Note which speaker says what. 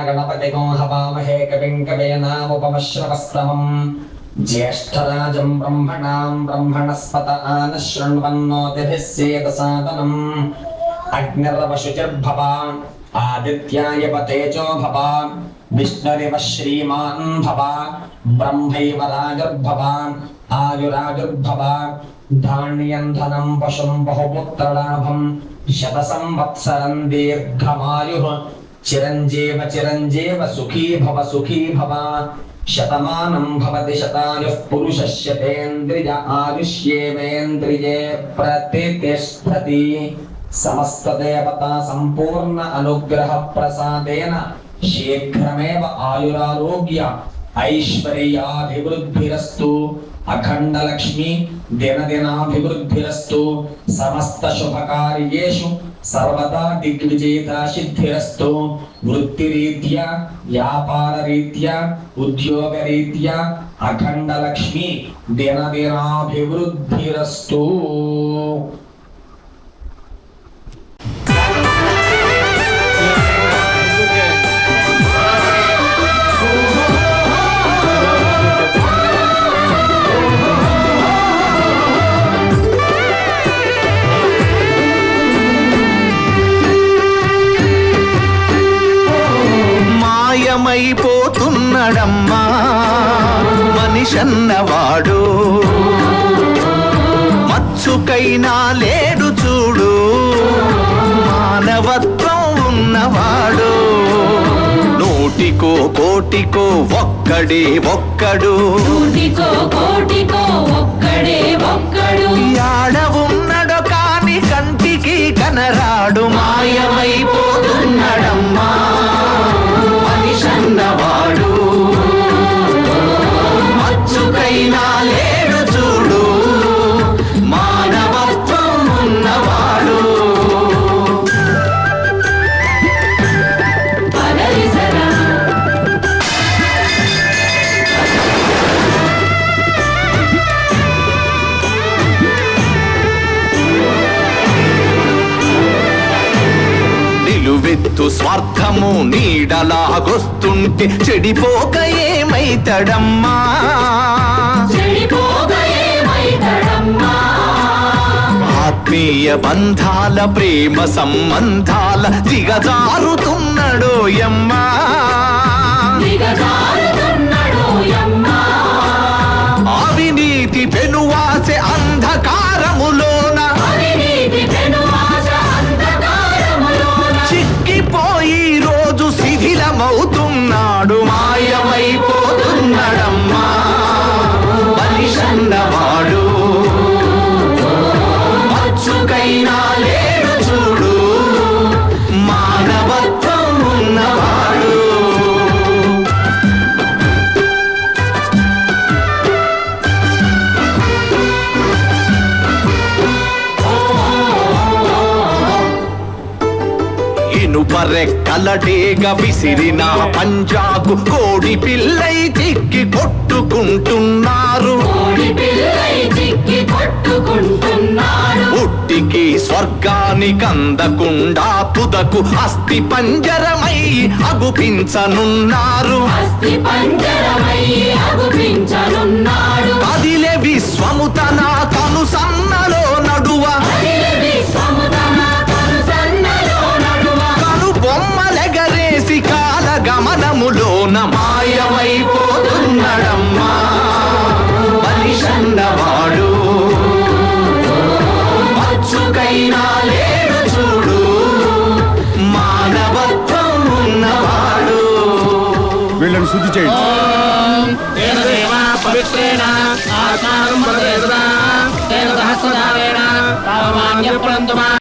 Speaker 1: गणपतिगो हवामहे कविं कवीनामुपमश्रवस्तमम् ज्येष्ठराजं ब्रह्मणां ब्रह्मणस्पत आनः शृण्वन्नोतिभिः सेदसादनम् अग्निर्वशुचिर्भव आदित्याय तेजो भव विष्णुरिव श्रीमान् भव ब्रह्मैव राजुर्भव आयुराजुर्भव धान्यं धनं पशुं बहुपुत्रलाभं शतसंवत्सरं दीर्घमायुः चिरञ्जीव चिरञ्जीव सुखी भव शतमानं भवति शतायुः पुरुषस्य तेन्द्रिय आयुष्येवेन्द्रिये प्रतिष्ठति समस्त देवता संपूर्ण अनुग्रह प्रसादेन शीघ्रमेव आयुरारोग्य ऐश्वर्याभिवृद्धिरस्तु अखंड लक्ष्मी दिनदिनाभिवृद्धिरस्तु समस्त शुभकार्येषु सर्वदा दिग्विजयता सिद्धिरस्तु वृत्तिरीत्या व्यापाररीत्या उद्योगरीत्या अखंड लक्ष्मी दिनदिनाभिवृद्धिरस्तु।
Speaker 2: మాయమైపోతున్నడమ్మా మనిషన్నవాడు మచ్చుకైనా లేడు చూడు మానవత్వం ఉన్నవాడు నూటికో కోటికో ఒక్కడే ఒక్కడు యాడ ఉన్నడో కాని కంటికి కనరాడు మాయమైపోతున్నడమ్మా మనిషన్నవాడు మచ్చుకైనా లేడు చూడు మానవత్వం ఉన్నవాడు నిలువెత్తు స్వార్థము నీడలాగొస్తుంటే చెడిపోక ఏమైతడమ్మా ఆత్మీయ బంధాల ప్రేమ సంబంధాల దిగజారుతున్నడోయమ్మా అవినీతి పెనువాసె అంధకారములోన చిక్కిపోయి రోజు శిథిలమవుతున్నాడు మాయమైపోతున్నడమ్మా మనిషన్నవాడు మచ్చుకైనా లేడు చూడు మానవత్వం ఉన్నవాడు ఇనుపరెక్కలడేగ విసిరిన పంజాకు కోడి పిల్లై చిక్కి కొట్టుకుంటున్నారు ఉట్టికి స్వర్గానికి అందకుండా తుదకు అస్థి పంజరమై అగుపించనున్నారు కదిలే విశ్వము తన కనుసన్నలో నడువ బొమ్మలెగరేసి కాల గమనములోన మాయమైపోతున్నడమ్మా మనిషన్నవాడు మచ్చుకైనా లేడు చూడు మానవత్వం ఉన్నవాడు.
Speaker 3: వీళ్ళని శుద్ధి చేయండి.